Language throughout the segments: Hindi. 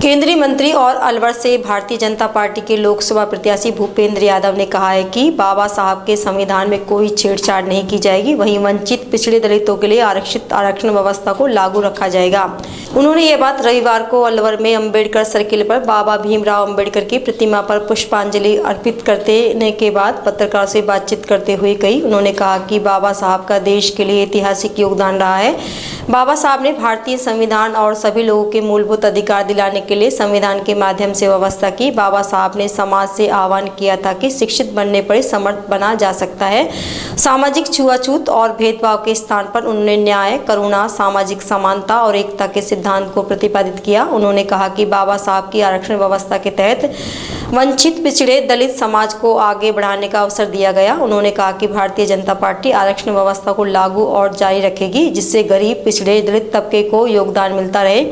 केंद्रीय मंत्री और अलवर से भारतीय जनता पार्टी के लोकसभा प्रत्याशी भूपेंद्र यादव ने कहा है कि बाबा साहब के संविधान में कोई छेड़छाड़ नहीं की जाएगी, वहीं वंचित पिछड़े दलितों के लिए आरक्षित आरक्षण व्यवस्था को लागू रखा जाएगा। उन्होंने ये बात रविवार को अलवर में अंबेडकर सर्किल पर बाबा भीमराव अंबेडकर की प्रतिमा पर पुष्पांजलि अर्पित करने के बाद पत्रकारों से बातचीत करते हुए कही। उन्होंने कहा कि बाबा साहब का देश के लिए ऐतिहासिक योगदान रहा है। बाबा साहब ने भारतीय संविधान और सभी लोगों के मूलभूत अधिकार दिलाने के लिए संविधान के माध्यम से व्यवस्था की। बाबा साहब ने समाज से आह्वान किया था कि शिक्षित बनने पर समर्थ बना जा सकता है। सामाजिक छुआछूत और भेदभाव के स्थान पर उन्होंने न्याय, करुणा, सामाजिक समानता और एकता के सिद्धांत को प्रतिपादित किया। उन्होंने कहा कि बाबा साहब की आरक्षण व्यवस्था के तहत वंचित पिछड़े दलित समाज को आगे बढ़ाने का अवसर दिया गया। उन्होंने कहा कि भारतीय जनता पार्टी आरक्षण व्यवस्था को लागू और जारी रखेगी, जिससे गरीब पिछड़े दलित तबके को योगदान मिलता रहे।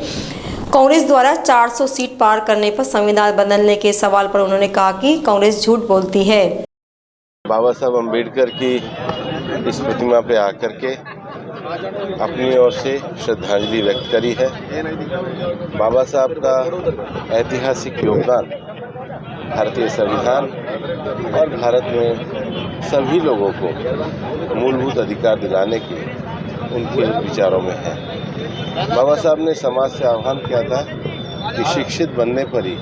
कांग्रेस द्वारा 400 सीट पार करने पर संविधान बदलने के सवाल पर उन्होंने कहा कि कांग्रेस झूठ बोलती है। बाबा साहब अम्बेडकर की इस प्रतिमा पे आकर के अपनी ओर से श्रद्धांजलि व्यक्त करी है। बाबा साहब का ऐतिहासिक योगदान भारतीय संविधान और भारत में सभी लोगों को मूलभूत अधिकार दिलाने के उनके विचारों में है। बाबा साहब ने समाज से आह्वान किया था कि शिक्षित बनने पर ही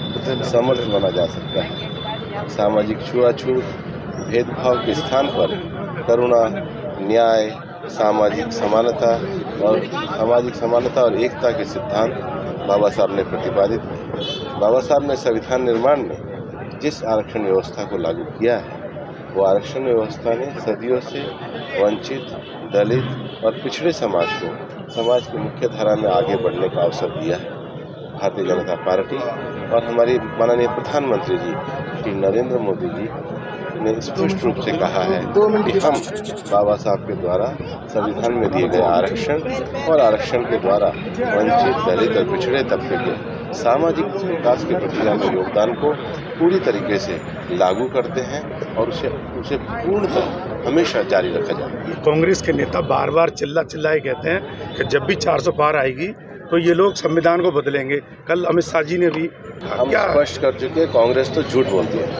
समर्थ बना जा सकता है। सामाजिक छुआछूत, भेदभाव के स्थान पर करुणा, न्याय, सामाजिक समानता और एकता के सिद्धांत बाबा साहब ने प्रतिपादित किए। बाबा साहब ने संविधान निर्माण में जिस आरक्षण व्यवस्था को लागू किया है, वो आरक्षण व्यवस्था ने सदियों से वंचित, दलित और पिछड़े समाज को समाज की मुख्य धारा में आगे बढ़ने का अवसर दिया है। भारतीय जनता पार्टी और हमारे माननीय प्रधानमंत्री जी श्री नरेंद्र मोदी जी ने स्पष्ट रूप से कहा है कि हम बाबा साहब के द्वारा संविधान में दिए गए आरक्षण और आरक्षण के द्वारा वंचित, दलित और पिछड़े तबके के सामाजिक विकास के प्रक्रिया योगदान को पूरी तरीके से लागू करते हैं और उसे पूर्णतः हमेशा जारी रखा जाएगा। कांग्रेस के नेता बार बार चिल्लाए कहते हैं कि जब भी 400 पार आएगी तो ये लोग संविधान को बदलेंगे। कल अमित शाह जी ने भी हम स्पष्ट कर चुके हैं, कांग्रेस तो झूठ बोलती है।